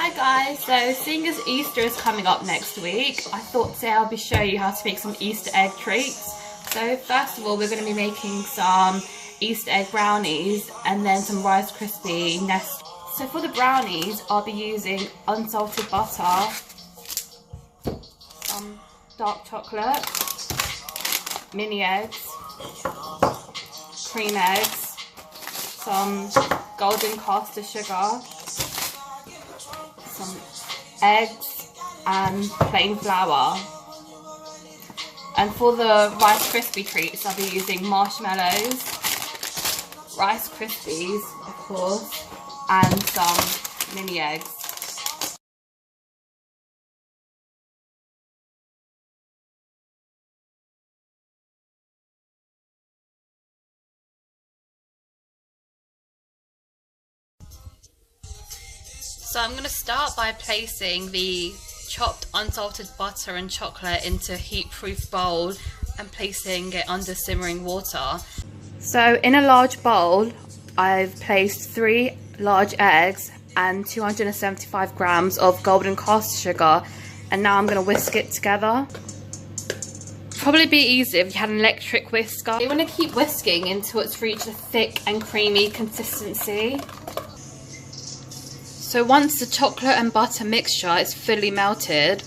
Hi guys, so seeing as Easter is coming up next week, I thought today I'll be showing you how to make some Easter egg treats. So first of all, we're going to be making some Easter egg brownies and then some Rice Krispies Nests. So for the brownies, I'll be using unsalted butter, some dark chocolate, mini eggs, cream eggs, some golden caster sugar, some eggs and plain flour. And for the Rice Krispie treats, I'll be using marshmallows, Rice Krispies of course, and some mini eggs. So I'm going to start by placing the chopped unsalted butter and chocolate into a heat-proof bowl and placing it under simmering water. So in a large bowl, I've placed 3 large eggs and 275 grams of golden caster sugar, and now I'm going to whisk it together. Probably be easier if you had an electric whisker. You want to keep whisking until it's reached a thick and creamy consistency. So once the chocolate and butter mixture is fully melted,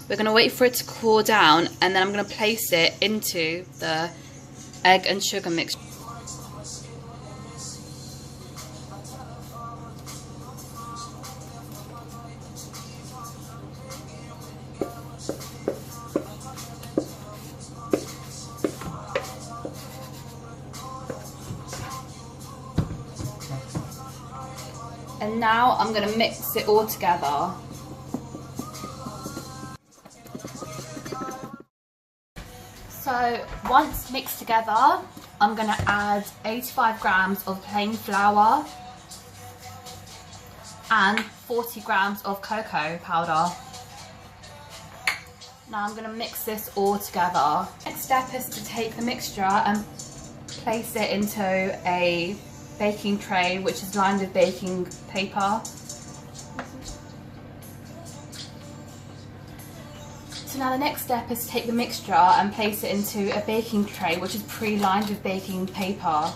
we're going to wait for it to cool down, and then I'm going to place it into the egg and sugar mixture. And now I'm going to mix it all together. So once mixed together, I'm going to add 85 grams of plain flour and 40 grams of cocoa powder. Now I'm going to mix this all together. Next step is to take the mixture and place it into a baking tray which is lined with baking paper. So now the next step is to take the mixture and place it into a baking tray which is pre-lined with baking paper.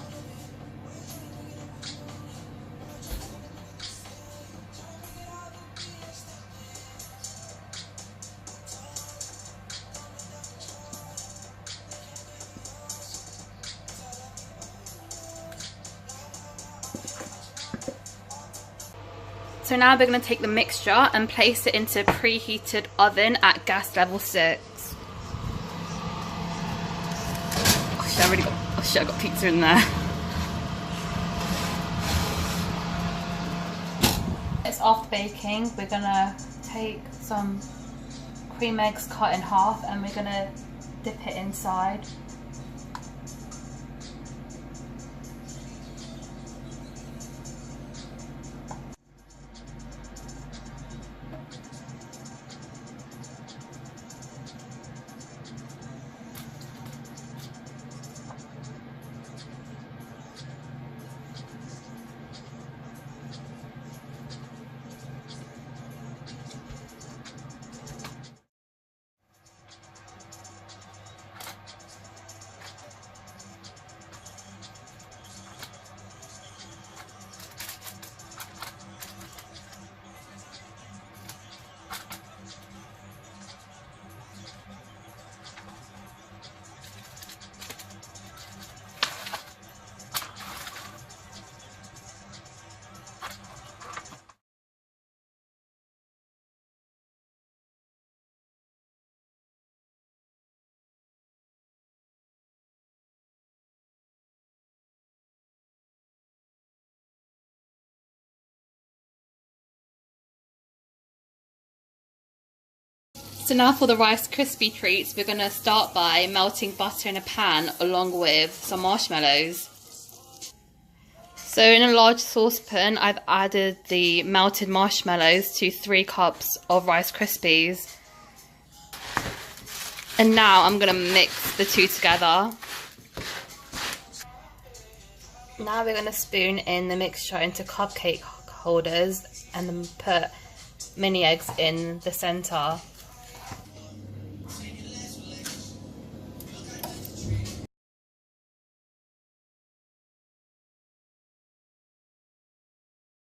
So now we're going to take the mixture and place it into a preheated oven at gas level 6. Oh shit, I got pizza in there. It's after baking. We're going to take some cream eggs cut in half and we're going to dip it inside. So now for the Rice Krispie treats, we're going to start by melting butter in a pan along with some marshmallows. So in a large saucepan, I've added the melted marshmallows to 3 cups of Rice Krispies. And now I'm going to mix the two together. Now we're going to spoon in the mixture into cupcake holders and then put mini eggs in the center